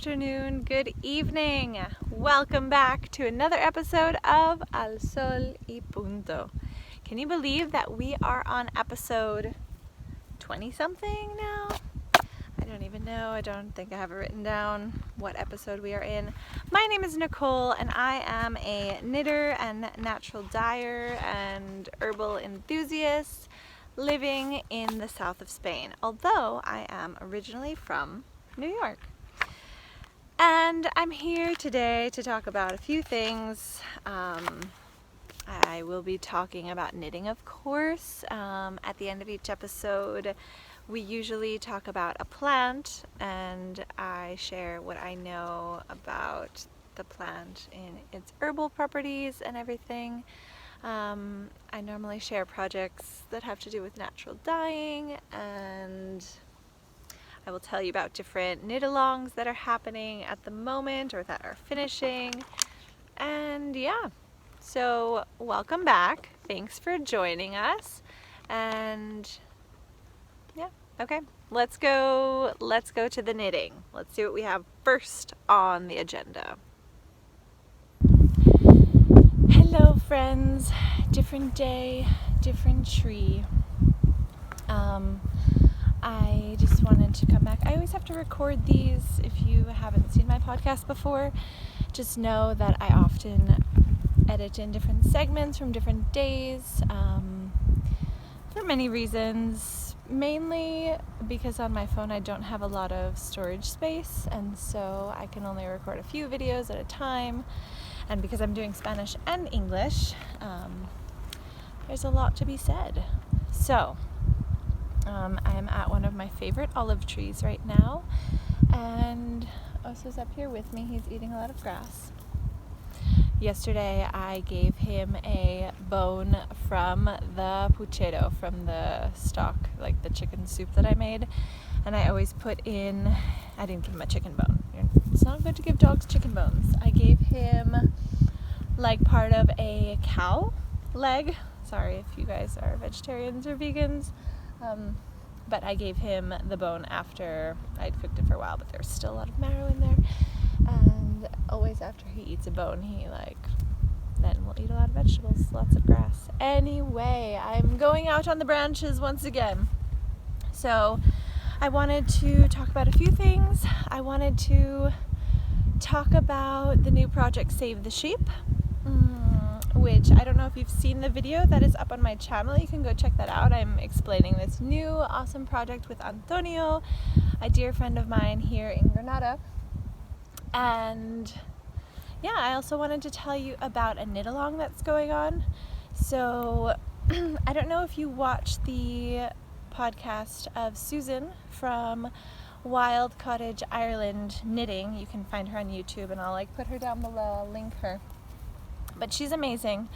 afternoon, good evening. Welcome back to another episode of Sol y Punto. Can you believe that we are on episode 20 something now? I don't even know. I don't think I have it written down what episode we are in. My name is Nicole and I am a knitter and natural dyer and herbal enthusiast living in the south of Spain, although I am originally from New York. And I'm here today to talk about a few things. I will be talking about knitting, of course. At the end of each episode, we usually talk about a plant, and I share what I know about the plant in its herbal properties and everything. I normally share projects that have to do with natural dyeing, and I will tell you about different knit-alongs that are happening at the moment or that are finishing. And yeah, so welcome back. Thanks for joining us. And yeah, okay, let's go to the knitting. Let's see what we have first on the agenda. Hello friends, different day, different tree. I just wanted to come back. I always have to record these. If you haven't seen my podcast before, just know that I often edit in different segments from different days for many reasons. Mainly because on my phone I don't have a lot of storage space, and so I can only record a few videos at a time. And because I'm doing Spanish and English, there's a lot to be said. So I am at one of my favorite olive trees right now, and Oso's up here with me. He's eating a lot of grass. Yesterday I gave him a bone from the puchero, from the stock, like the chicken soup that I made, and I always put in, I didn't give him a chicken bone. It's not good to give dogs chicken bones. I gave him like part of a cow leg. Sorry if you guys are vegetarians or vegans. But I gave him the bone after I'd cooked it for a while, but there's still a lot of marrow in there. And always after he eats a bone, he then will eat a lot of vegetables, lots of grass. Anyway, I'm going out on the branches once again. So I wanted to talk about a few things. I wanted to talk about the new project Save the Sheep, which I don't know if you've seen the video that is up on my channel. You can go check that out. I'm explaining this new awesome project with Antonio, a dear friend of mine here in Granada. And yeah, I also wanted to tell you about a knit-along that's going on. So I don't know if you watched the podcast of Susan from Wild Cottage Ireland Knitting. You can find her on YouTube, and I'll put her down below. I'll link her. But she's amazing,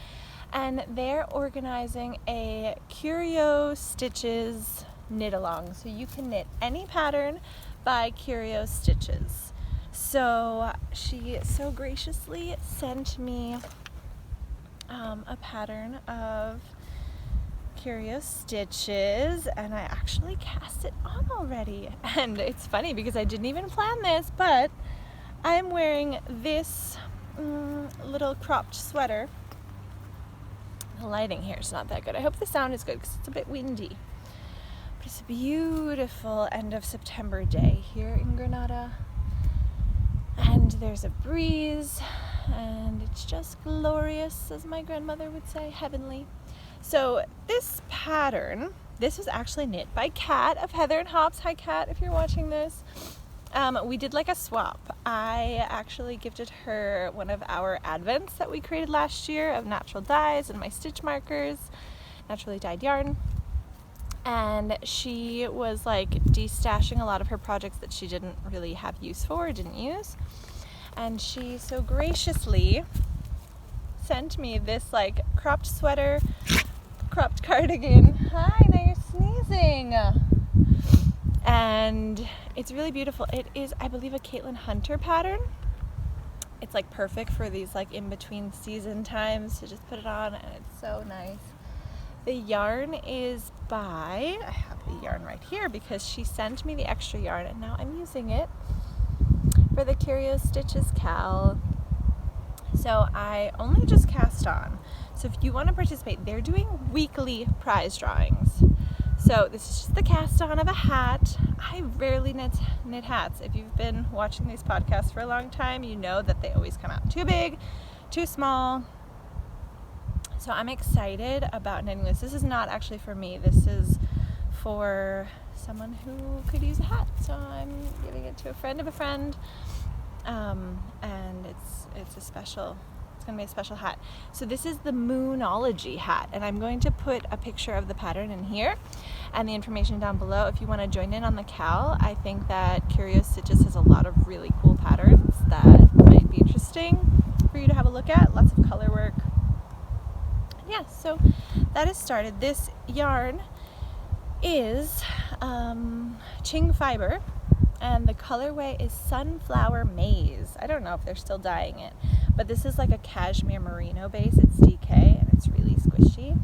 and they're organizing a Curio Stitches knit-along. So you can knit any pattern by Curio Stitches. So she so graciously sent me a pattern of Curio Stitches, and I actually cast it on already. And it's funny because I didn't even plan this, but I'm wearing this little cropped sweater. The lighting here is not that good. I hope the sound is good because it's a bit windy. But it's a beautiful end of September day here in Granada. And there's a breeze, and it's just glorious, as my grandmother would say, heavenly. So this pattern, this was actually knit by Kat of Heather and Hops. Hi Kat, if you're watching this. We did like a swap. I actually gifted her one of our advents that we created last year of natural dyes and my stitch markers, naturally dyed yarn. And she was destashing a lot of her projects that she didn't really have use for or didn't use. And she so graciously sent me this cropped sweater, cropped cardigan. Hi, now you're sneezing. And it's really beautiful. It is, I believe, a Caitlin Hunter pattern. It's perfect for these in-between season times to just put it on, and it's so nice. The yarn is by, I have the yarn right here because she sent me the extra yarn and now I'm using it. for the Curio Stitches Cal. So I only just cast on. So if you want to participate, they're doing weekly prize drawings. So this is just the cast on of a hat. I rarely knit hats. If you've been watching these podcasts for a long time, you know that they always come out too big, too small. So I'm excited about knitting this. This is not actually for me. This is for someone who could use a hat. So I'm giving it to a friend of a friend. And it's going to be a special hat. So this is the Moonology hat, and I'm going to put a picture of the pattern in here and the information down below if you want to join in on the Cal. I think that Curio Stitches has a lot of really cool patterns that might be interesting for you to have a look at. Lots of color work. Yeah, so that is started. This yarn is Ching fiber, and the colorway is Sunflower Maize. I don't know if they're still dyeing it, but this is like a cashmere merino base. It's DK and it's really squishy,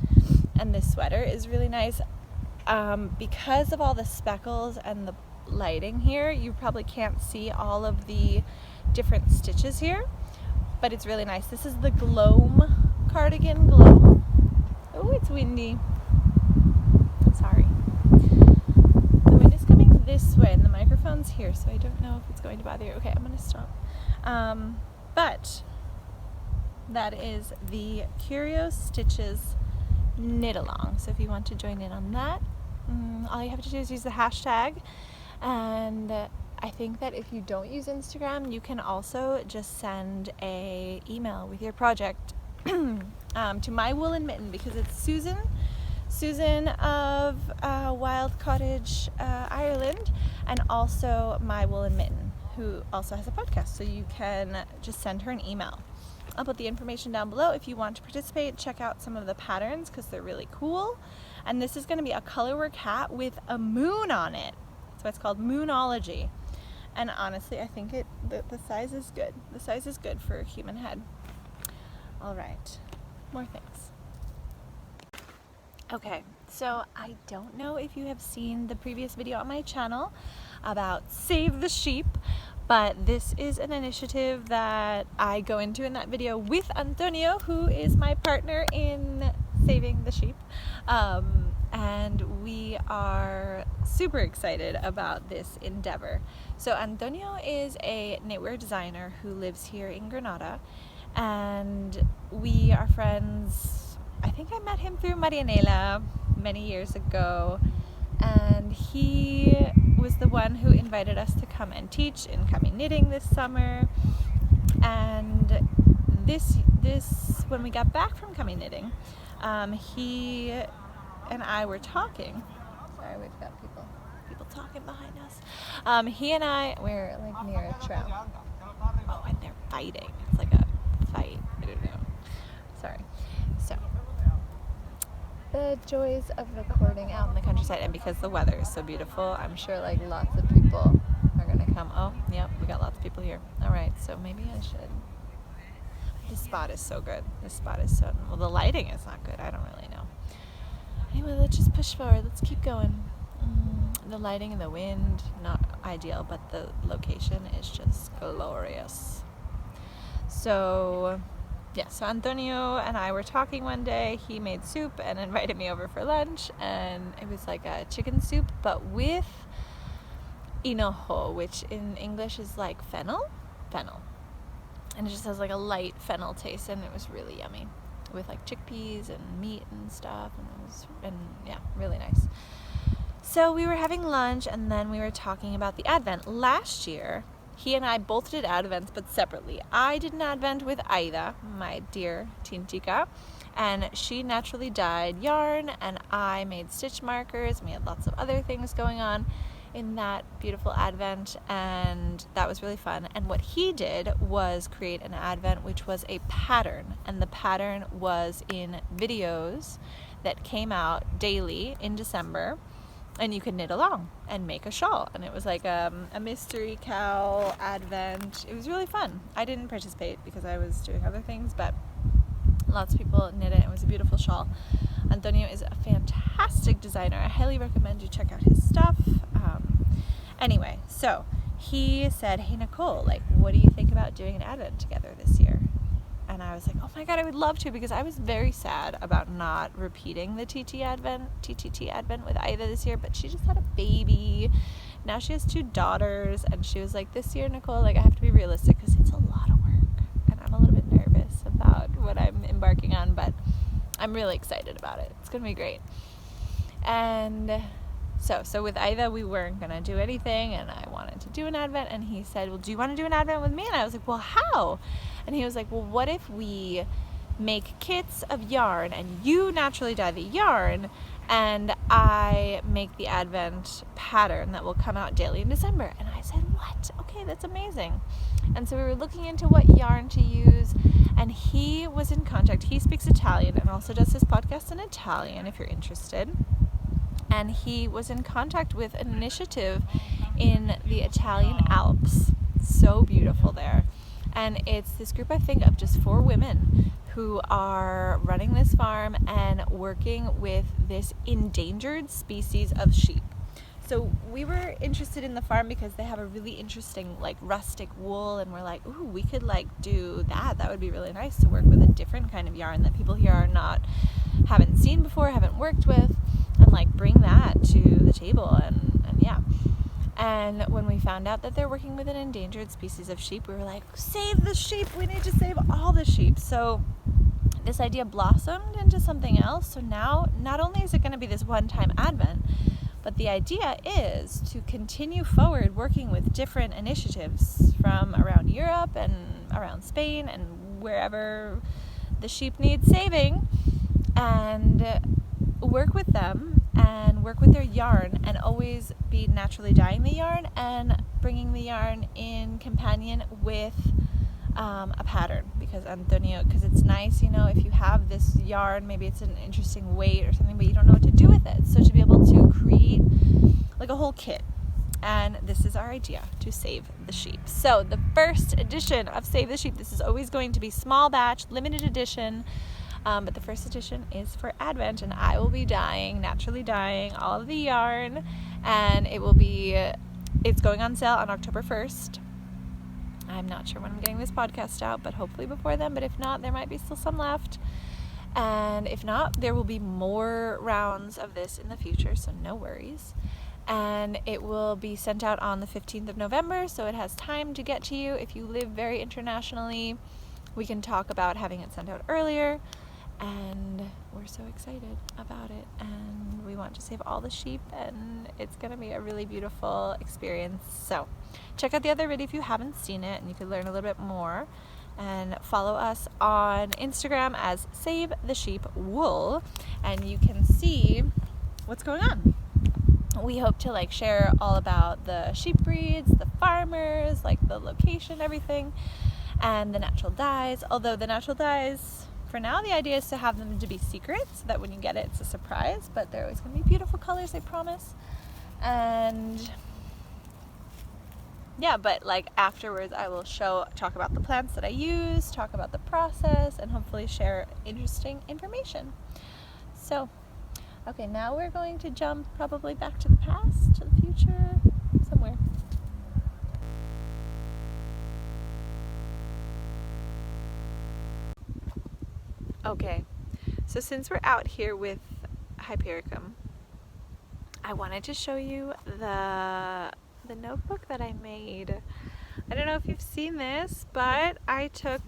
and this sweater is really nice. Because of all the speckles and the lighting here, you probably can't see all of the different stitches here, but it's really nice. This is the Gloam cardigan. Gloam. Oh, it's windy. Sorry. The wind is coming this way and the microphone's here, so I don't know if it's going to bother you. Okay, I'm going to stop. But that is the Curio Stitches knit along. So if you want to join in on that, all you have to do is use the hashtag. And I think that if you don't use Instagram, you can also just send a email with your project to my woolen mitten, because it's Susan of Wild Cottage, Ireland, and also my woolen mitten, who also has a podcast. So you can just send her an email. I'll put the information down below if you want to participate. Check out some of the patterns because they're really cool. And this is going to be a colorwork hat with a moon on it. So it's called Moonology. And honestly, I think the size is good. The size is good for a human head. All right, more things. Okay, so I don't know if you have seen the previous video on my channel about Save the Sheep, but this is an initiative that I go into in that video with Antonio, who is my partner in saving the sheep. And we are super excited about this endeavor. So Antonio is a knitwear designer who lives here in Granada, and we are friends. I think I met him through Marianela many years ago, and he was the one who invited us to come and teach in Kami Knitting this summer. And this when we got back from Kami Knitting, he and I were talking. Sorry, we've got people talking behind us. He and I, we're like near a trail. Oh, and they're fighting. It's like a fight. I don't know. Sorry. So, the joys of recording out in the countryside, and because the weather is so beautiful, I'm sure like lots of people are gonna come. Oh, yep, we got lots of people here. All right, so maybe I should. This spot is so good. This spot is so, well, the lighting is not good. I don't really know. Anyway, let's just push forward. Let's keep going. The lighting and the wind, not ideal, but the location is just glorious. So, yeah, so Antonio and I were talking one day. He made soup and invited me over for lunch, and it was like a chicken soup, but with hinojo, which in English is like fennel. And it just has like a light fennel taste, and it was really yummy with like chickpeas and meat and stuff, and yeah, really nice. So we were having lunch, and then we were talking about the Advent. Last year, he and I both did Advents, but separately. I did an Advent with Aida, my dear teen chica, and she naturally dyed yarn, and I made stitch markers. We had lots of other things going on in that beautiful Advent, and that was really fun. And what he did was create an Advent which was a pattern, and the pattern was in videos that came out daily in December, and you could knit along and make a shawl. And it was like a mystery cow Advent. It was really fun. I didn't participate because I was doing other things, but lots of people knit it. It was a beautiful shawl. Antonio is a fantastic designer. I highly recommend you check out his stuff. Anyway, so he said, hey Nicole, like, what do you think about doing an Advent together this year? And I was like, oh my God, I would love to, because I was very sad about not repeating the TTT Advent with Ida this year, but she just had a baby. Now she has 2 daughters, and she was like, this year, Nicole, like, I have to be realistic because it's a lot of work, and I'm a little bit nervous about what I'm embarking on, but I'm really excited about it. It's going to be great. And so with Ida, we weren't going to do anything, and I wanted to do an Advent, and he said, well, do you want to do an Advent with me? And I was like, well, how? And he was like, well, what if we make kits of yarn, and you naturally dye the yarn, and I make the Advent pattern that will come out daily in December? And I said, what? Okay, that's amazing. And so we were looking into what yarn to use, and he was in contact. He speaks Italian and also does his podcast in Italian, if you're interested. And he was in contact with an initiative in the Italian Alps. So beautiful there. And it's this group, I think, of just 4 women who are running this farm and working with this endangered species of sheep. So we were interested in the farm because they have a really interesting, like, rustic wool, and we're like, ooh, we could, like, do that. That would be really nice to work with a different kind of yarn that people here haven't seen before, haven't worked with, and, like, bring that to the table, and yeah. And when we found out that they're working with an endangered species of sheep, we were like, save the sheep! We need to save all the sheep! So this idea blossomed into something else. So now, not only is it going to be this one-time Advent, but the idea is to continue forward working with different initiatives from around Europe and around Spain and wherever the sheep need saving, and work with them and work with their yarn, and always be naturally dyeing the yarn and bringing the yarn in companion with a pattern, because it's nice, if you have this yarn, maybe it's an interesting weight or something, but you don't know what to do with it. So to be able to create like a whole kit. And this is our idea, to save the sheep. So the first edition of Save the Sheep, this is always going to be small batch, limited edition, but the first edition is for Advent, and I will be naturally dyeing all of the yarn, and it's going on sale on October 1st. I'm not sure when I'm getting this podcast out, but hopefully before then. But if not, there might be still some left. And if not, there will be more rounds of this in the future, so no worries. And it will be sent out on the 15th of November, so it has time to get to you. If you live very internationally, we can talk about having it sent out earlier. And we're so excited about it, and we want to save all the sheep, and it's going to be a really beautiful experience. So check out the other video if you haven't seen it, and you can learn a little bit more, and follow us on Instagram as Save the Sheep Wool, and you can see what's going on. We hope to share all about the sheep breeds, the farmers, the location, everything, and the natural dyes. Although the natural dyes, for now, the idea is to have them to be secret, so that when you get it, it's a surprise, but they're always going to be beautiful colors, I promise. And yeah, but afterwards I will talk about the plants that I use, talk about the process, and hopefully share interesting information. So, okay, now we're going to jump probably back to the past, to the future, somewhere. Okay, so since we're out here with Hypericum, I wanted to show you the notebook that I made. I don't know if you've seen this, but I took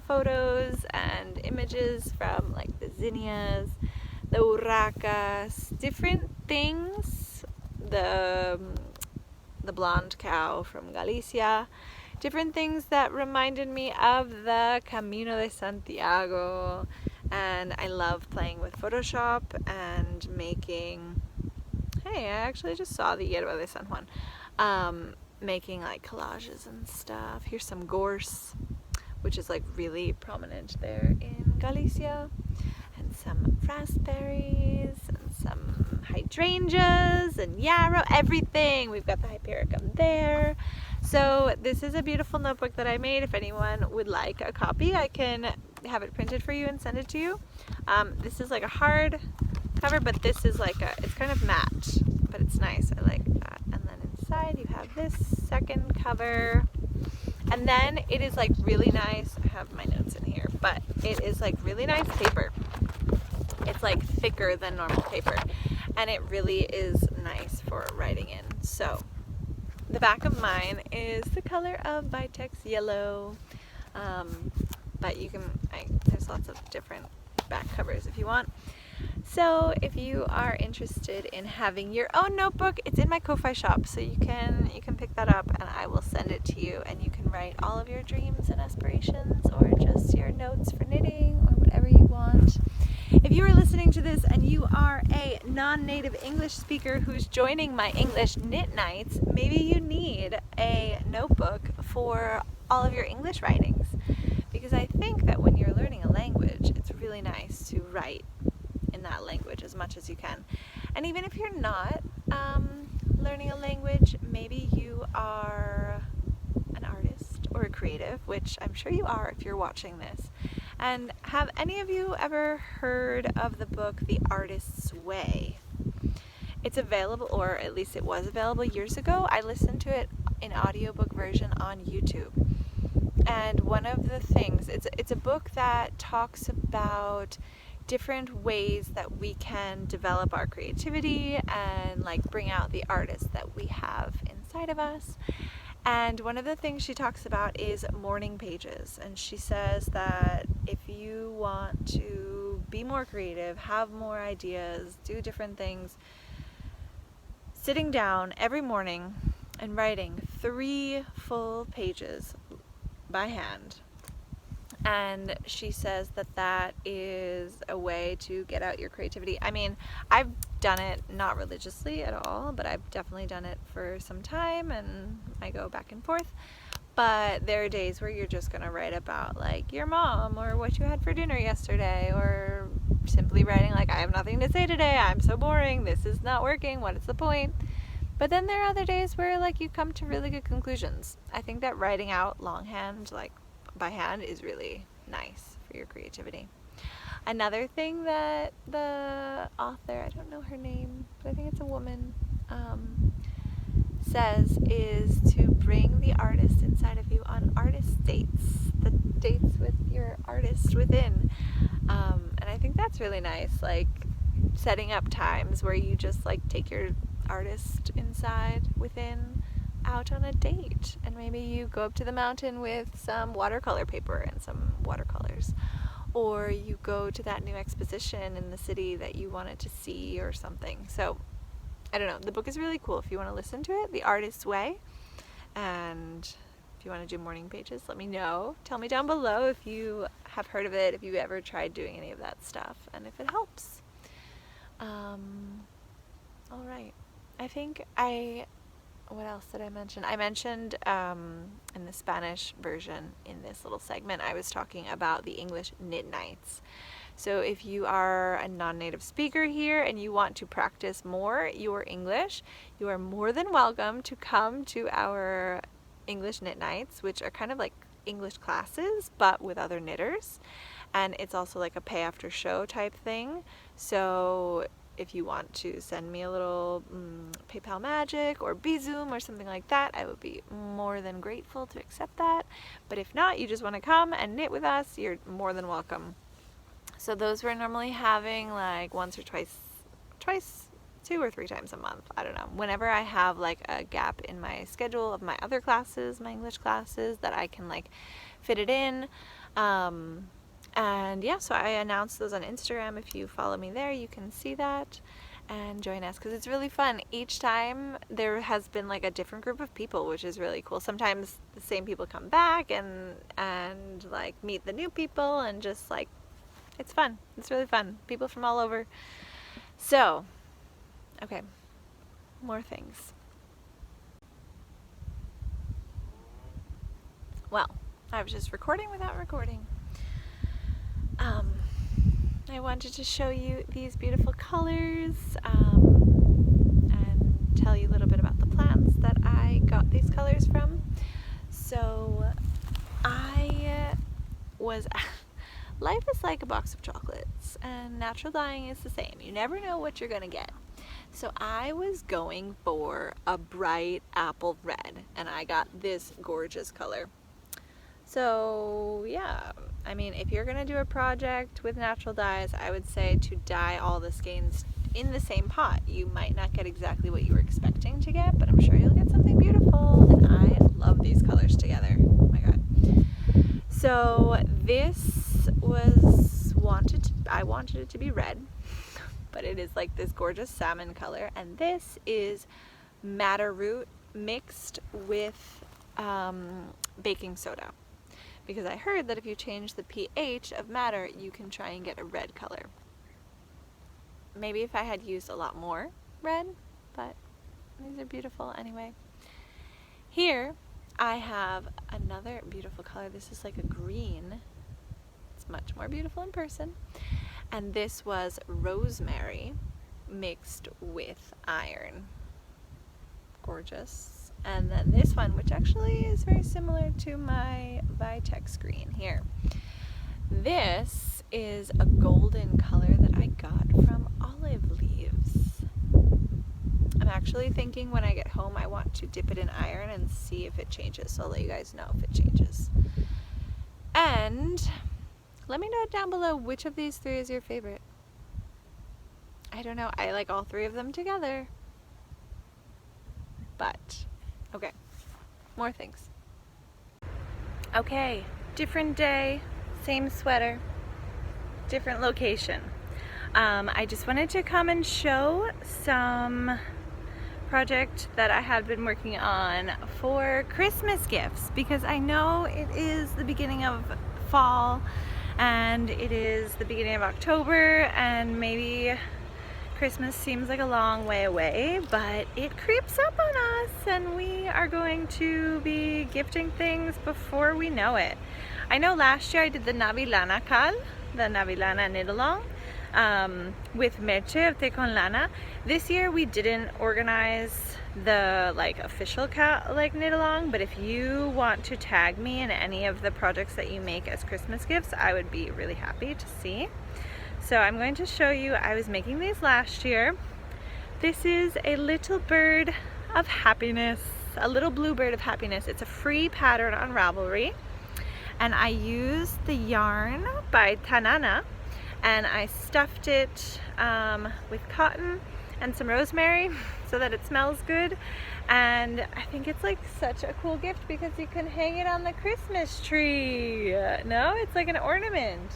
photos and images from the zinnias, the urracas, different things, the blonde cow from Galicia, different things that reminded me of the Camino de Santiago. And I love playing with Photoshop and making, hey, I actually just saw the Hierba de San Juan, making collages and stuff. Here's some gorse, which is really prominent there in Galicia, and some raspberries and some hydrangeas and yarrow, everything. We've got the Hypericum there. So this is a beautiful notebook that I made. If anyone would like a copy, I can have it printed for you and send it to you. This is a hard cover, but this is it's kind of matte, but it's nice. I like that. And then inside side, you have this second cover. And then it is like really nice. I have my notes in here, but it is like really nice paper. It's like thicker than normal paper, and it really is nice for writing in. So the back of mine is the color of Vitex yellow, but you can, there's lots of different back covers if you want. So if you are interested in having your own notebook, it's in my Ko-Fi shop, so you can pick that up and I will send it to you, and you can write all of your dreams and aspirations or just your notes for knitting or whatever you want. If you are listening to this and you are a non-native English speaker who's joining my English knit nights, maybe you need a notebook for all of your English writings, because I think that when you're learning a language, it's really nice to write in that language as much as you can. And even if you're not learning a language, maybe you are an artist or a creative, which I'm sure you are if you're watching this. And have any of you ever heard of the book The Artist's Way? It's available, or at least it was available years ago. I listened to it in audiobook version on YouTube. And one of the things, it's a book that talks about different ways that we can develop our creativity and like bring out the artist that we have inside of us. And one of the things she talks about is morning pages. And she says that if you want to be more creative, have more ideas, do different things, sitting down every morning and writing 3 full pages by hand. And she says that that is a way to get out your creativity. I mean, I've done it not religiously at all, but I've definitely done it for some time, and I go back and forth. But there are days where you're just going to write about like your mom or what you had for dinner yesterday, or simply writing like, I have nothing to say today, I'm so boring, this is not working, what is the point? But then there are other days where like you come to really good conclusions. I think that writing out longhand, like by hand, is really nice for your creativity. Another thing that the author, I don't know her name, but I think it's a woman, says is to bring the artist inside of you on artist dates, the dates with your artist within. And I think that's really nice, like setting up times where you just like take your artist inside within out on a date, and maybe you go up to the mountain with some watercolor paper and some watercolors, or you go to that new exposition in the city that you wanted to see or something. So I don't know, the book is really cool if you want to listen to it, The Artist's Way. And if you want to do morning pages, let me know. Tell me down below if you have heard of it, if you've ever tried doing any of that stuff, and if it helps. All right, I think what else did I mention? I mentioned in the Spanish version in this little segment, I was talking about the English knit nights. So if you are a non-native speaker here and you want to practice more your English, you are more than welcome to come to our English knit nights, which are kind of like English classes, but with other knitters. And it's also like a pay after show type thing. So if you want to send me a little PayPal Magic or Bizum or something like that, I would be more than grateful to accept that. But if not, you just want to come and knit with us, you're more than welcome. So those we're normally having like once or twice, 2 or 3 times a month. I don't know. Whenever I have like a gap in my schedule of my other classes, my English classes, that I can like fit it in. And yeah, so I announce those on Instagram. If you follow me there, you can see that and join us, because it's really fun. Each time there has been like a different group of people, which is really cool. Sometimes the same people come back and like meet the new people, and just like, it's fun. It's really fun. People from all over. So, okay, more things. Well, I was just recording without recording. I wanted to show you these beautiful colors and tell you a little bit about the plants that I got these colors from. So life is like a box of chocolates, and natural dyeing is the same. You never know what you're gonna get. So I was going for a bright apple red, and I got this gorgeous color. So yeah, I mean, if you're gonna do a project with natural dyes, I would say to dye all the skeins in the same pot. You might not get exactly what you were expecting to get, but I'm sure you'll get something beautiful, and I love these colors together. Oh my god. So this was I wanted it to be red, but it is like this gorgeous salmon color, and this is madder root mixed with baking soda, because I heard that if you change the pH of madder, you can try and get a red color. Maybe if I had used a lot more red, but these are beautiful anyway. Here I have another beautiful color. This is like a green. It's much more beautiful in person. And this was rosemary mixed with iron. Gorgeous. And then this one, which actually is very similar to my Vitex green here. This is a golden color that I got from olive leaves. I'm actually thinking when I get home I want to dip it in iron and see if it changes. So I'll let you guys know if it changes. And let me know down below which of these three is your favorite. I don't know. I like all three of them together. But, okay. More things. Okay. Different day. Same sweater. Different location. I just wanted to come and show some project that I have been working on for Christmas gifts, because I know it is the beginning of fall and it is the beginning of October, and maybe Christmas seems like a long way away, but it creeps up on us and we are going to be gifting things before we know it. I know last year I did the Navilana Cal, the Navilana knit along, with Merche of Te Con Lana. This year we didn't organize the official knit along, but if you want to tag me in any of the projects that you make as Christmas gifts, I would be really happy to see. So I'm going to show you, I was making these last year. This is a little bird of happiness, a little bluebird of happiness. It's a free pattern on Ravelry, and I used the yarn by Tanana, and I stuffed it with cotton and some rosemary so that it smells good. And I think it's like such a cool gift because you can hang it on the Christmas tree. No, it's like an ornament.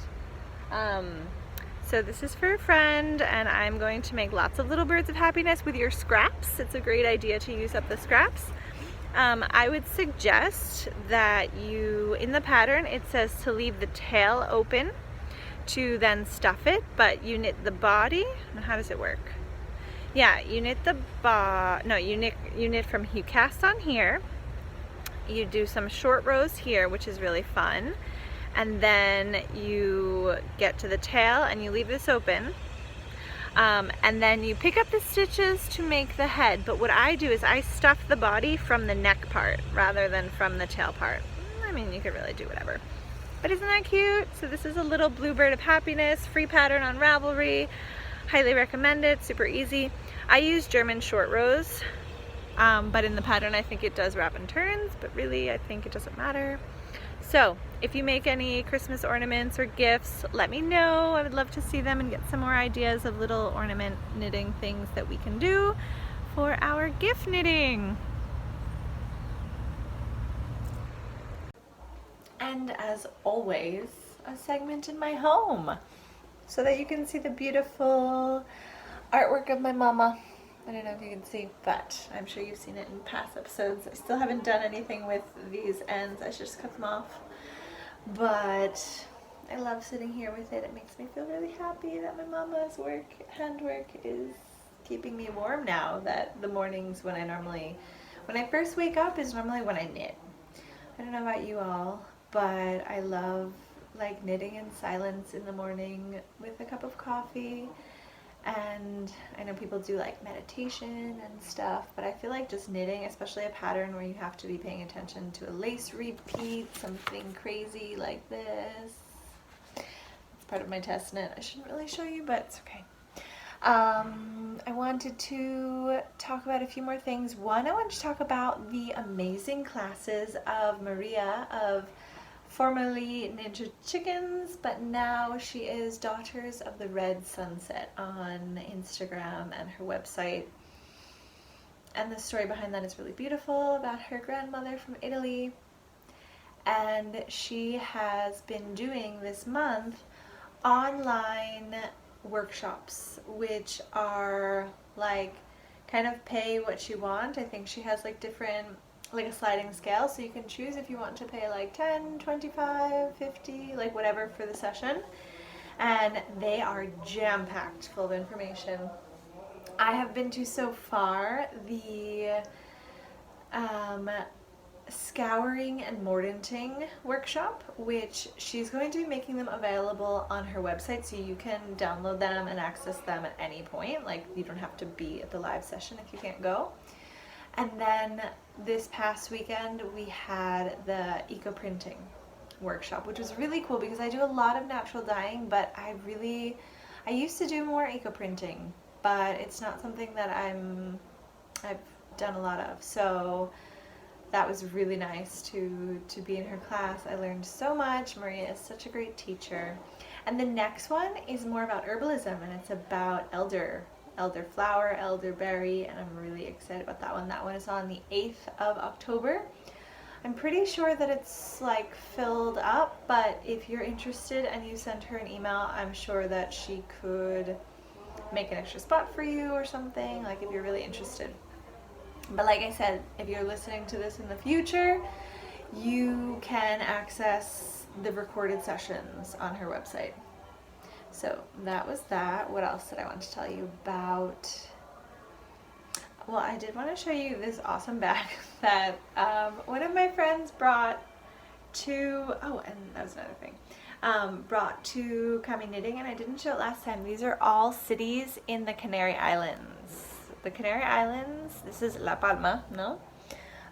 So this is for a friend, and I'm going to make lots of little birds of happiness with your scraps. It's a great idea to use up the scraps. I would suggest that you, in the pattern, it says to leave the tail open to then stuff it, but you knit the body. How does it work? Yeah, you knit the you knit from, you cast on here, you do some short rows here, which is really fun, and then you get to the tail and you leave this open, and then you pick up the stitches to make the head. But what I do is I stuff the body from the neck part rather than from the tail part. I mean, you could really do whatever. But isn't that cute? So this is a little bluebird of happiness, free pattern on Ravelry. Highly recommend it, super easy. I use German short rows, but in the pattern I think it does wrap and turns, but really I think it doesn't matter. So if you make any Christmas ornaments or gifts, let me know. I would love to see them and get some more ideas of little ornament knitting things that we can do for our gift knitting. And as always, a segment in my home so that you can see the beautiful artwork of my mama. I don't know if you can see, but I'm sure you've seen it in past episodes. I still haven't done anything with these ends. I should just cut them off. But I love sitting here with it. It makes me feel really happy that my mama's handwork is keeping me warm now, that the mornings when I first wake up is normally when I knit. I don't know about you all, but I love knitting in silence in the morning with a cup of coffee. And I know people do meditation and stuff, but I feel like just knitting, especially a pattern where you have to be paying attention to a lace repeat, something crazy like this. It's part of my test knit. I shouldn't really show you, but it's okay. I wanted to talk about a few more things. One, I wanted to talk about the amazing classes of Maria of formerly Ninja Chickens, but now she is Daughters of the Red Sunset on Instagram and her website. And the story behind that is really beautiful, about her grandmother from Italy. And she has been doing this month online workshops, which are like kind of pay what you want. I think she has like different, like a sliding scale, so you can choose if you want to pay like 10, 25, 50, like whatever for the session. And they are jam-packed full of information. I have been to so far the scouring and mordanting workshop, which she's going to be making them available on her website, so you can download them and access them at any point. Like, you don't have to be at the live session if you can't go. And then this past weekend we had the eco printing workshop, which was really cool because I do a lot of natural dyeing, but I used to do more eco printing, but it's not something that I've done a lot of. So that was really nice to be in her class. I learned so much. Maria is such a great teacher. And the next one is more about herbalism, and it's about elderflower, elderberry, and I'm really excited about that one. That one is on the 8th of October. I'm pretty sure that it's like filled up, but if you're interested and you send her an email, I'm sure that she could make an extra spot for you or something, like if you're really interested. But like I said, if you're listening to this in the future, you can access the recorded sessions on her website. So that was that. What else did I want to tell you about? Well, I did want to show you this awesome bag that one of my friends brought to, and that was another thing, brought to Kami Knitting, and I didn't show it last time. These are all cities in the Canary Islands. The Canary Islands, this is La Palma, no?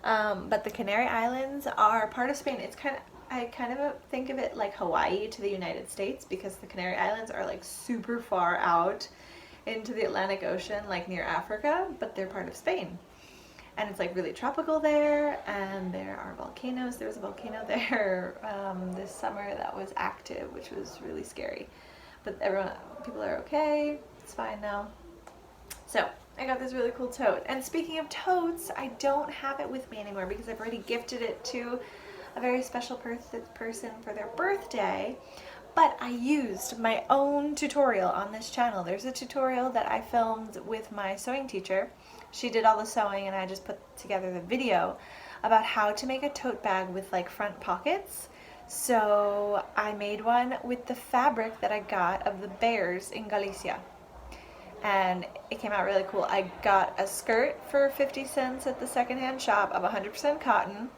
But the Canary Islands are part of Spain. It's I kind of think of it like Hawaii to the United States, because the Canary Islands are like super far out into the Atlantic Ocean, like near Africa, but they're part of Spain. And it's like really tropical there, and there are volcanoes. There was a volcano there this summer that was active, which was really scary. But people are okay. It's fine now. So I got this really cool tote. And speaking of totes, I don't have it with me anymore because I've already gifted it to a very special person for their birthday. But I used my own tutorial on this channel. There's a tutorial that I filmed with my sewing teacher. She did all the sewing and I just put together the video about how to make a tote bag with like front pockets. So I made one with the fabric that I got of the bears in Galicia. And it came out really cool. I got a skirt for 50 cents at the secondhand shop of 100% cotton,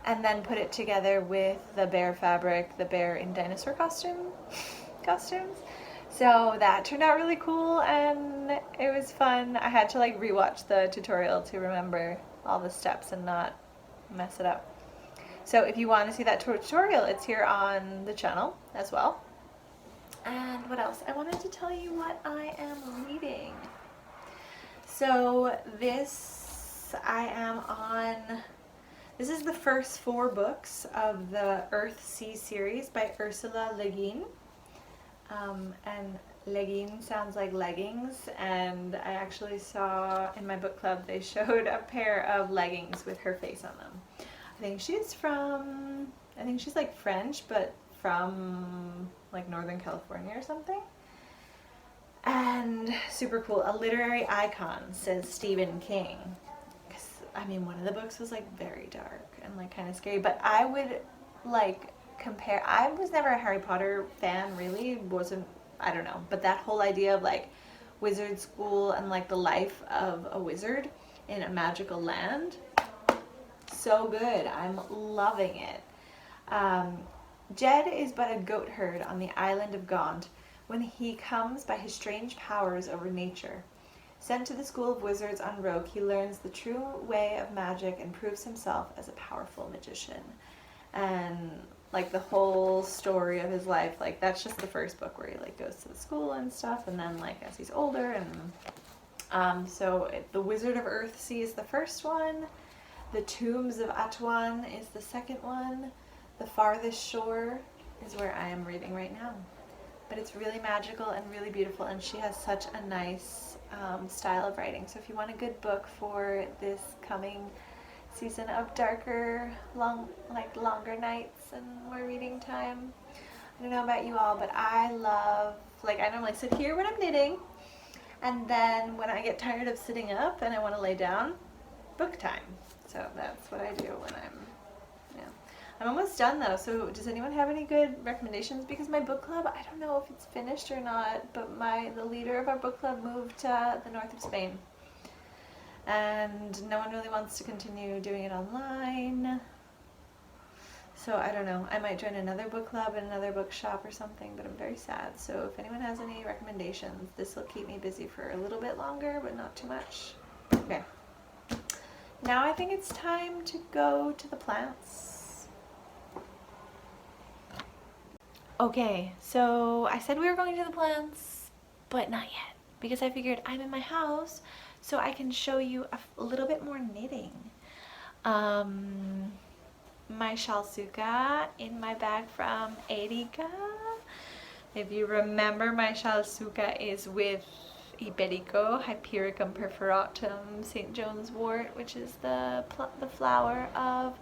and then put it together with the bear fabric, the bear in dinosaur costumes. So that turned out really cool and it was fun. I had to like rewatch the tutorial to remember all the steps and not mess it up. So if you want to see that tutorial, it's here on the channel as well. And what else? I wanted to tell you what I am reading. So this is the first 4 books of the Earth Sea series by Ursula Le Guin. And Le Guin sounds like leggings, and I actually saw in my book club they showed a pair of leggings with her face on them. I think she's like French, but from like Northern California or something. And super cool. A literary icon, says Stephen King. I mean, one of the books was like very dark and like kind of scary, but I would like compare. I was never a Harry Potter fan, really. I don't know, but that whole idea of like wizard school and like the life of a wizard in a magical land, so good. I'm loving it. Jed is but a goat herd on the island of Gaunt when he comes by his strange powers over nature. Sent to the school of wizards on Roke, he learns the true way of magic and proves himself as a powerful magician. And like the whole story of his life. Like that's just the first book where he like goes to the school and stuff, and then like as he's older and The Wizard of Earthsea is the first one. The Tombs of Atuan is the second one. The Farthest Shore is where I am reading right now. But it's really magical and really beautiful, and she has such a nice style of writing. So if you want a good book for this coming season of darker, longer nights and more reading time, I don't know about you all, but I love, like I normally sit here when I'm knitting, and then when I get tired of sitting up and I want to lay down, book time. So that's what I do when I'm almost done though, so does anyone have any good recommendations? Because my book club, I don't know if it's finished or not, but the leader of our book club moved to the north of Spain. And no one really wants to continue doing it online. So I don't know, I might join another book club and another bookshop or something, but I'm very sad. So if anyone has any recommendations, this will keep me busy for a little bit longer, but not too much. Okay. Now I think it's time to go to the plants. Okay, so I said we were going to the plants, but not yet, because I figured I'm in my house, so I can show you a little bit more knitting. My shalsuka in my bag from Erika. If you remember, my shalsuka is with Iberico, Hypericum perforatum, St. John's wort, which is the flower of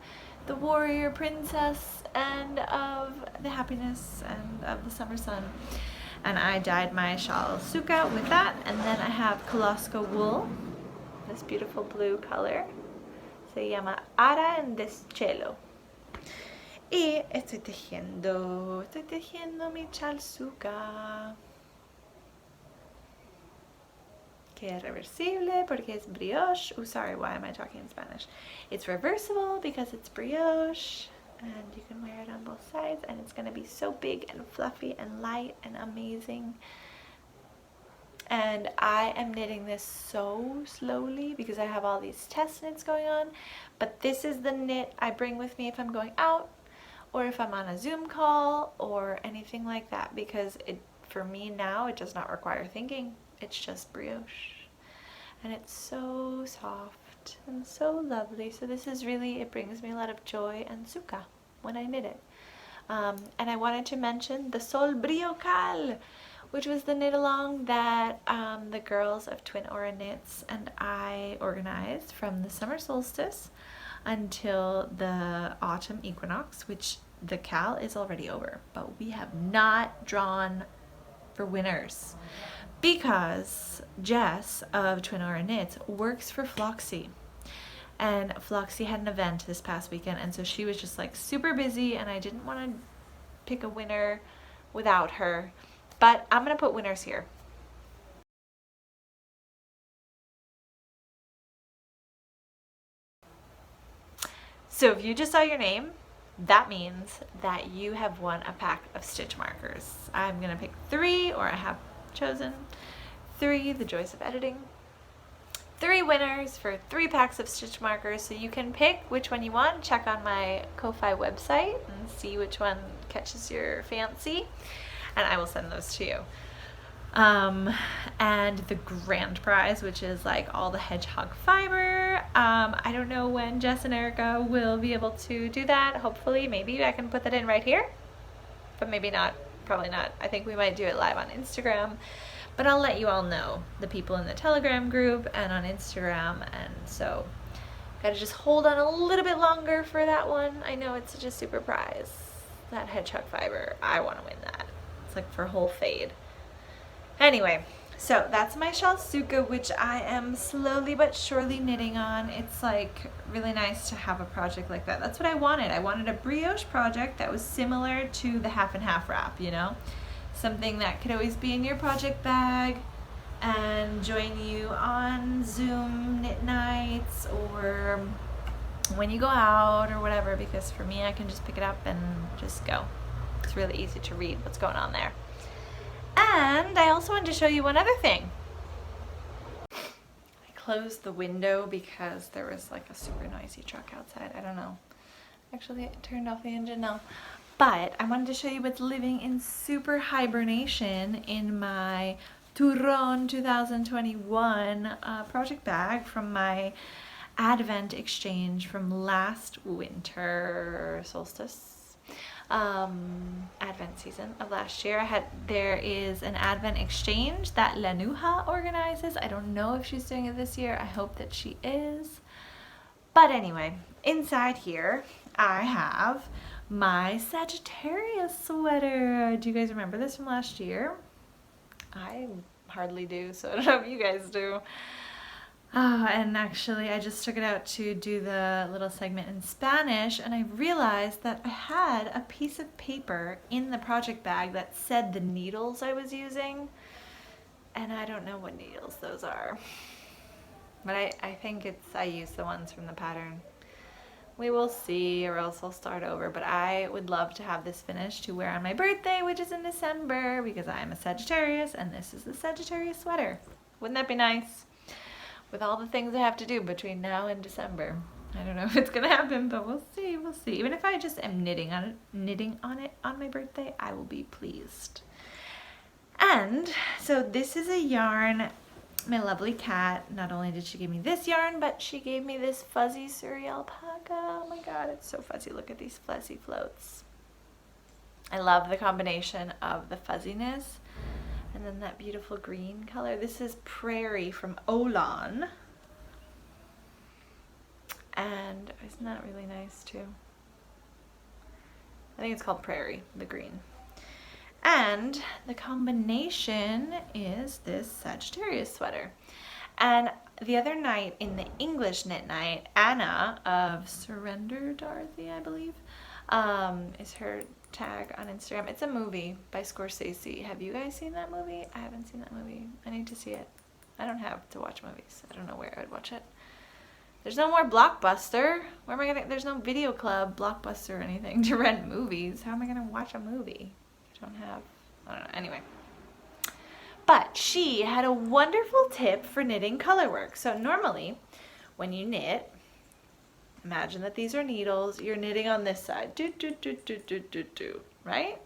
the warrior princess and of the happiness and of the summer sun. And I dyed my shalsuka with that, and then I have Koloska wool, this beautiful blue color. Se llama Ara en Descielo. Y estoy tejiendo mi shalsuka, que es reversible porque es brioche. Oh, sorry, why am I talking in Spanish? It's reversible because it's brioche, and you can wear it on both sides, and it's going to be so big and fluffy and light and amazing. And I am knitting this so slowly because I have all these test knits going on, but this is the knit I bring with me if I'm going out or if I'm on a Zoom call or anything like that, because for me now it does not require thinking. It's just brioche, and it's so soft and so lovely. So this is really, it brings me a lot of joy and suka when I knit it. And I wanted to mention the Sol Briocal, which was the knit along that the girls of Twin Aura Knits and I organized from the summer solstice until the autumn equinox, which the cal is already over, but we have not drawn for winners because Jess of Twin Aura Knits works for Floxy, and Floxy had an event this past weekend, and so she was just like super busy, and I didn't want to pick a winner without her, but I'm gonna put winners here. So if you just saw your name, that means that you have won a pack of stitch markers. I'm gonna pick 3, or I have chosen 3, the joys of editing. 3 winners for 3 packs of stitch markers, so you can pick which one you want. Check on my Ko-Fi website and see which one catches your fancy, and I will send those to you. And the grand prize, which is like all the hedgehog fiber. I don't know when Jess and Erica will be able to do that. Hopefully, maybe I can put that in right here, but maybe not, probably not. I think we might do it live on Instagram, but I'll let you all know, the people in the Telegram group and on Instagram, and so gotta just hold on a little bit longer for that one. I know it's such a super prize, that hedgehog fiber. I want to win that. It's like for whole fade. Anyway, so that's my shalsuka, which I am slowly but surely knitting on. It's like really nice to have a project like that. That's what I wanted. I wanted a brioche project that was similar to the half and half wrap, you know? Something that could always be in your project bag and join you on Zoom knit nights or when you go out or whatever, because for me, I can just pick it up and just go. It's really easy to read what's going on there. And I also wanted to show you one other thing. I closed the window because there was like a super noisy truck outside. I don't know. Actually, I turned off the engine now. But I wanted to show you what's living in super hibernation in my Turon 2021 project bag from my Advent exchange from last winter solstice, Advent season of last year. There is an Advent exchange that Lanuha organizes. I don't know if she's doing it this year. I hope that she is. But anyway, inside here I have my Sagittarius sweater. Do you guys remember this from last year? I hardly do, so I don't know if you guys do. And actually I just took it out to do the little segment in Spanish, and I realized that I had a piece of paper in the project bag that said the needles I was using, and I don't know what needles those are. But I think I used the ones from the pattern. We will see, or else I'll start over. But I would love to have this finished to wear on my birthday, which is in December, because I'm a Sagittarius, and this is the Sagittarius sweater. Wouldn't that be nice? With all the things I have to do between now and December. I don't know if it's gonna happen, but we'll see, we'll see. Even if I just am knitting on it on my birthday, I will be pleased. And so this is a yarn. My lovely cat, not only did she give me this yarn, but she gave me this fuzzy Suri alpaca. Oh my god, it's so fuzzy. Look at these fuzzy floats. I love the combination of the fuzziness and then that beautiful green color. This is Prairie from Olan. And isn't that really nice too? I think it's called Prairie, the green. And the combination is this Sagittarius sweater. And the other night in the English knit night, Anna of Surrender Dorothy, I believe, is her tag on Instagram. It's a movie by Scorsese. Have you guys seen that movie? I haven't seen that movie. I need to see it. I don't have to watch movies. I don't know where I would watch it. There's no more Blockbuster. Where am I gonna? There's no Video Club, Blockbuster, or anything to rent movies. How am I gonna watch a movie? I don't know, anyway. But she had a wonderful tip for knitting color work. So normally when you knit, imagine that these are needles, you're knitting on this side, right?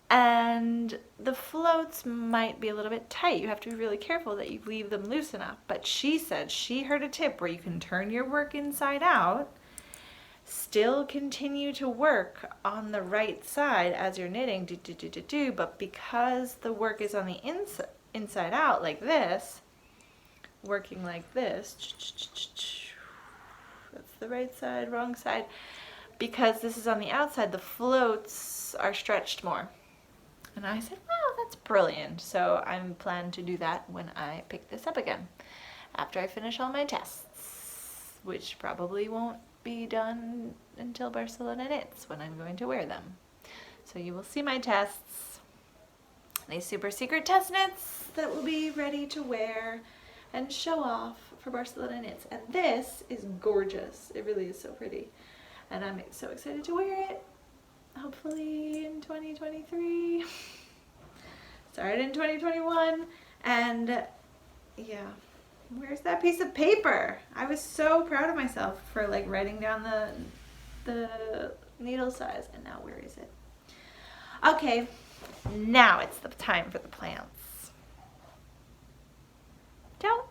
And the floats might be a little bit tight. You have to be really careful that you leave them loose enough. But she said she heard a tip where you can turn your work inside out, still continue to work on the right side as you're knitting, but because the work is on the inside out like this, working like this, that's the right side, wrong side, because this is on the outside, the floats are stretched more. And I said, wow, that's brilliant. So I'm planning to do that when I pick this up again, after I finish all my tests, which probably won't be done until Barcelona Knits, when I'm going to wear them. So you will see my tests, these super secret test knits that will be ready to wear and show off for Barcelona Knits. And this is gorgeous. It really is so pretty. And I'm so excited to wear it, hopefully in 2023. Started in 2021, and yeah. Where's that piece of paper? I was so proud of myself for like writing down the needle size, and now where is it? Okay, now it's the time for the plants. Ciao.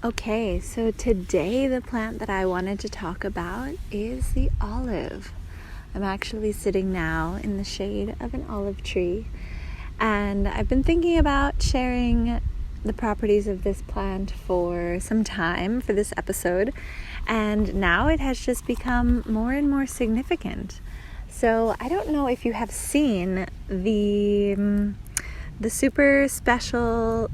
Okay, so today the plant that I wanted to talk about is the olive. I'm actually sitting now in the shade of an olive tree, and I've been thinking about sharing the properties of this plant for some time for this episode, and now it has just become more and more significant. So I don't know if you have seen the super special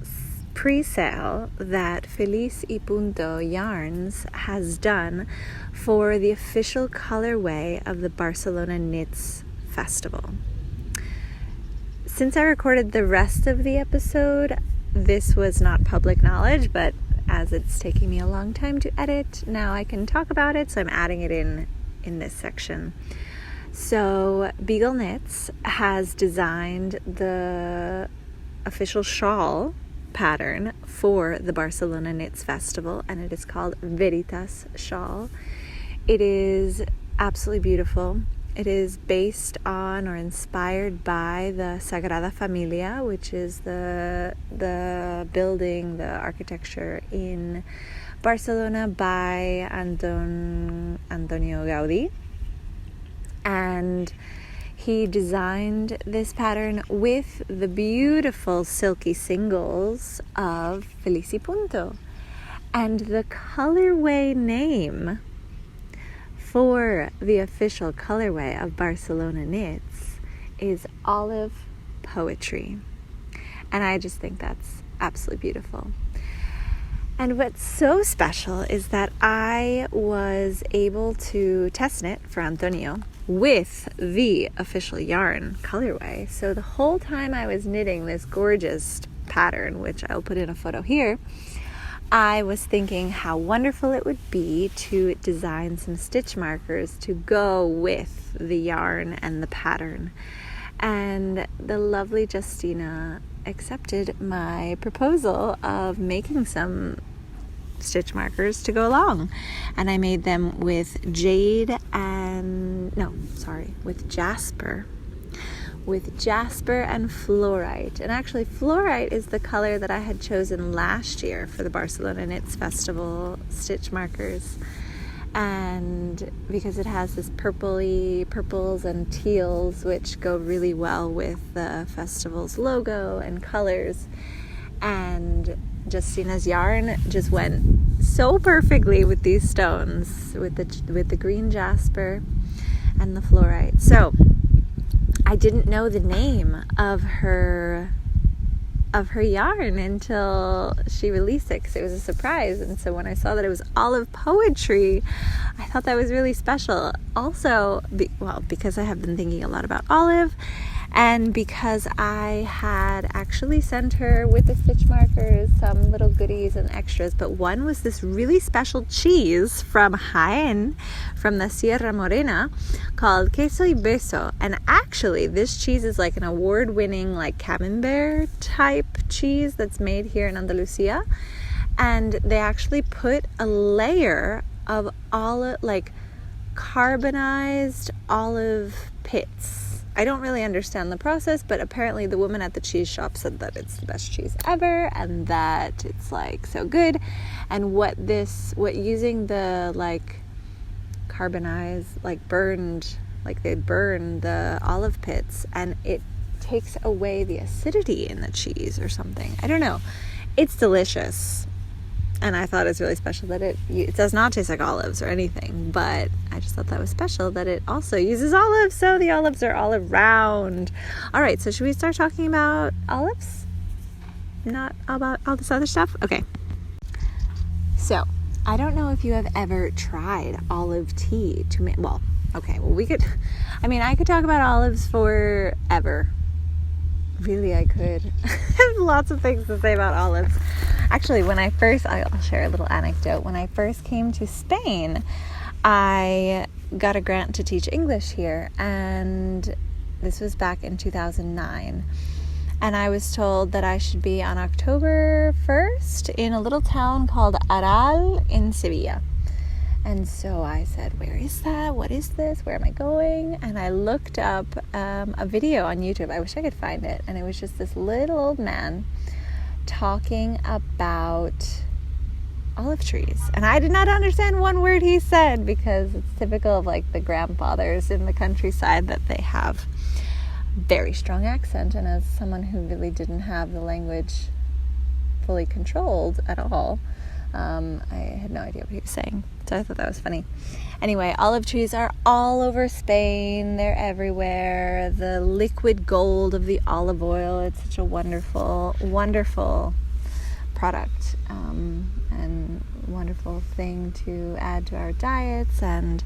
pre-sale that Sol y Punto Yarns has done for the official colorway of the Barcelona Knits Festival. Since I recorded the rest of the episode, this was not public knowledge, but as it's taking me a long time to edit, now I can talk about it, so I'm adding it in this section. So Beagle Knits has designed the official shawl pattern for the Barcelona Knits Festival, and it is called Veritas Shawl. It is absolutely beautiful. It is based on or inspired by the Sagrada Familia, which is the building, the architecture in Barcelona by Antonio Gaudí. And he designed this pattern with the beautiful silky singles of Sol y Punto. And the colorway name for the official colorway of Barcelona Knits is Olive Poetry. And I just think that's absolutely beautiful. And what's so special is that I was able to test knit for Antonio with the official yarn colorway. So the whole time I was knitting this gorgeous pattern, which I'll put in a photo here, I was thinking how wonderful it would be to design some stitch markers to go with the yarn and the pattern. And the lovely Justina accepted my proposal of making some stitch markers to go along. And I made them with jasper and fluorite. And actually fluorite is the color that I had chosen last year for the Barcelona Knits Festival stitch markers. And because it has this purples and teals, which go really well with the festival's logo and colors. And Justina's yarn just went so perfectly with these stones, with the green jasper and the fluorite. So I didn't know the name of her yarn until she released it, because it was a surprise. And so when I saw that it was Olive Poetry, I thought that was really special. Also, because I have been thinking a lot about Olive, and because I had actually sent her with the stitch markers some little goodies and extras, but one was this really special cheese from Jaén, from the Sierra Morena, called queso y beso. And actually this cheese is like an award-winning like camembert type cheese that's made here in Andalusia. And they actually put a layer of carbonized olive pits. I don't really understand the process, but apparently the woman at the cheese shop said that it's the best cheese ever and that it's like so good. And what using the carbonized, they burn the olive pits, and it takes away the acidity in the cheese or something. I don't know. It's delicious. And I thought it's really special that it does not taste like olives or anything, but I just thought that was special that it also uses olives, so the olives are all around. All right, so should we start talking about olives? Not about all this other stuff? Okay. So, I don't know if you have ever tried olive tea to make, I could talk about olives forever. Really, I could. I have lots of things to say about olives. Actually, I'll share a little anecdote. When I first came to Spain, I got a grant to teach English here, and this was back in 2009. And I was told that I should be on October 1st in a little town called Aral in Sevilla. And so I said, where is that? What is this? Where am I going? And I looked up a video on YouTube. I wish I could find it. And it was just this little old man talking about olive trees. And I did not understand one word he said, because it's typical of the grandfathers in the countryside that they have very strong accent. And as someone who really didn't have the language fully controlled at all, I had no idea what he was saying. So I thought that was funny. Anyway, olive trees are all over Spain. They're everywhere. The liquid gold of the olive oil. It's such a wonderful, wonderful product, and wonderful thing to add to our diets, and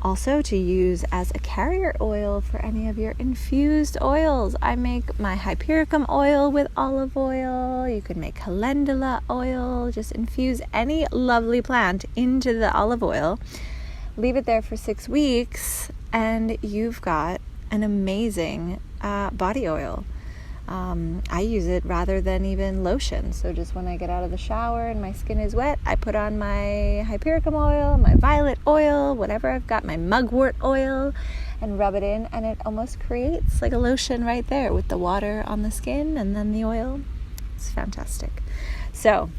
also to use as a carrier oil for any of your infused oils. I make my hypericum oil with olive oil. You can make calendula oil. Just infuse any lovely plant into the olive oil. Leave it there for 6 weeks, and you've got an amazing body oil. I use it rather than even lotion. So just when I get out of the shower and my skin is wet, I put on my hypericum oil, my violet oil, whatever I've got, my mugwort oil, and rub it in, and it almost creates like a lotion right there with the water on the skin and then the oil. It's fantastic. So,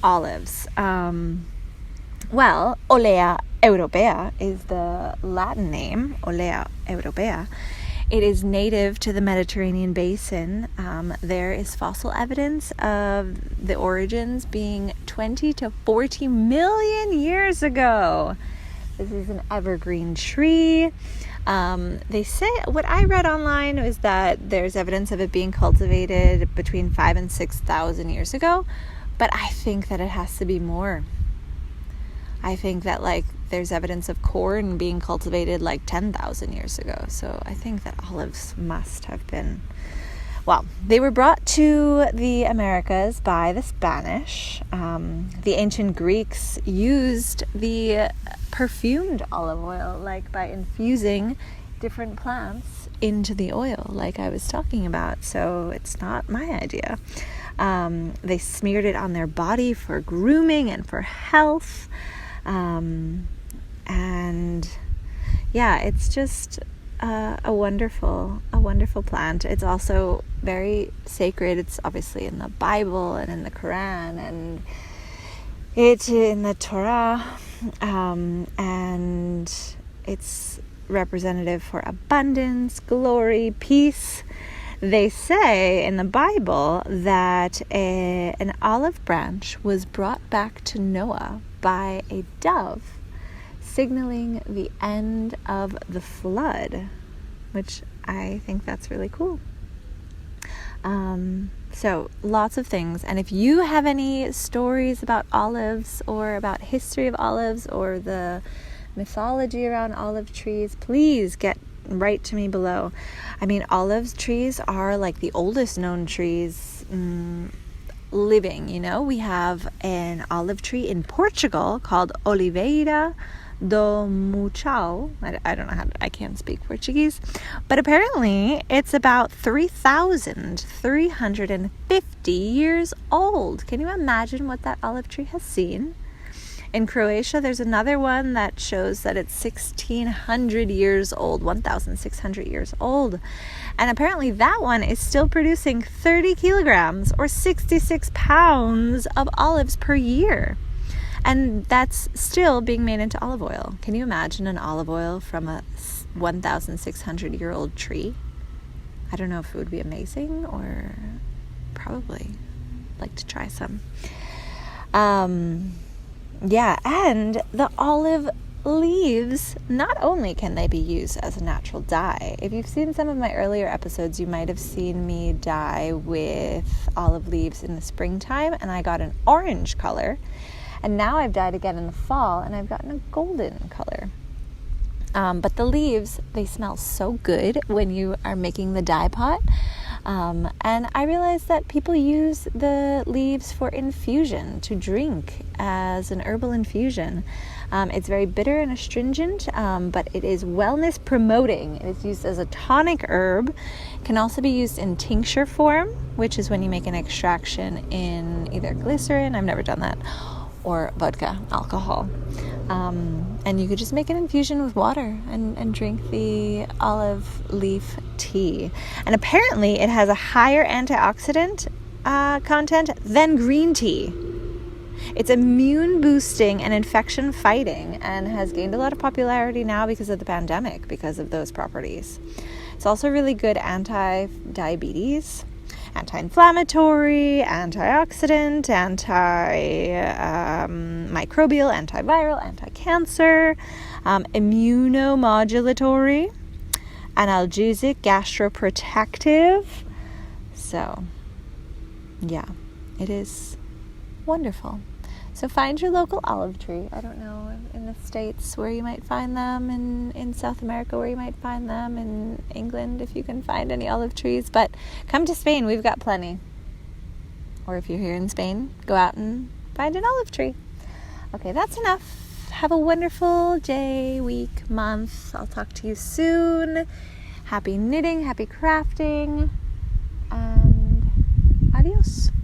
olives. Olea europea is the Latin name, Olea europea. It is native to the Mediterranean basin. There is fossil evidence of the origins being 20 to 40 million years ago. This is an evergreen tree. They say, what I read online was that there's evidence of it being cultivated between 5,000 and 6,000 years ago, but I think that it has to be more. I think that there's evidence of corn being cultivated 10,000 years ago. So I think that olives must have been, they were brought to the Americas by the Spanish. The ancient Greeks used the perfumed olive oil, by infusing different plants into the oil, like I was talking about. So it's not my idea. They smeared it on their body for grooming and for health. It's just a wonderful plant. It's also very sacred. It's obviously in the Bible and in the Quran, and it's in the Torah, and it's representative for abundance, glory, peace. They say in the Bible that an olive branch was brought back to Noah by a dove, signaling the end of the flood, which I think that's really cool. So lots of things. And if you have any stories about olives or about history of olives or the mythology around olive trees, please write to me below. Olive trees are the oldest known trees living. We have an olive tree in Portugal called Oliveira do Muchao. I don't know I can't speak Portuguese, but apparently it's about 3,350 years old. Can you imagine what that olive tree has seen? In Croatia, there's another one that shows that it's 1,600 years old, 1,600 years old. And apparently that one is still producing 30 kilograms or 66 pounds of olives per year. And that's still being made into olive oil. Can you imagine an olive oil from a 1,600-year-old tree? I don't know if it would be amazing, or probably like to try some. And the olive leaves, not only can they be used as a natural dye. If you've seen some of my earlier episodes, you might have seen me dye with olive leaves in the springtime, and I got an orange color. And now I've dyed again in the fall, and I've gotten a golden color. But the leaves, they smell so good when you are making the dye pot. And I realized that people use the leaves for infusion, to drink as an herbal infusion. It's very bitter and astringent, but it is wellness promoting. It is used as a tonic herb. It can also be used in tincture form, which is when you make an extraction in either glycerin, I've never done that, or vodka, alcohol. And you could just make an infusion with water and drink the olive leaf tea. And apparently it has a higher antioxidant content than green tea. It's immune boosting and infection fighting, and has gained a lot of popularity now because of the pandemic, because of those properties. It's also really good anti-diabetes, anti-inflammatory, antioxidant, anti-microbial, antiviral, anti-cancer, immunomodulatory, analgesic, gastroprotective. So, yeah, it is wonderful. So find your local olive tree. I don't know in the States where you might find them, in South America where you might find them, in England if you can find any olive trees. But come to Spain, we've got plenty. Or if you're here in Spain, go out and find an olive tree. Okay, that's enough. Have a wonderful day, week, month. I'll talk to you soon. Happy knitting, happy crafting. house.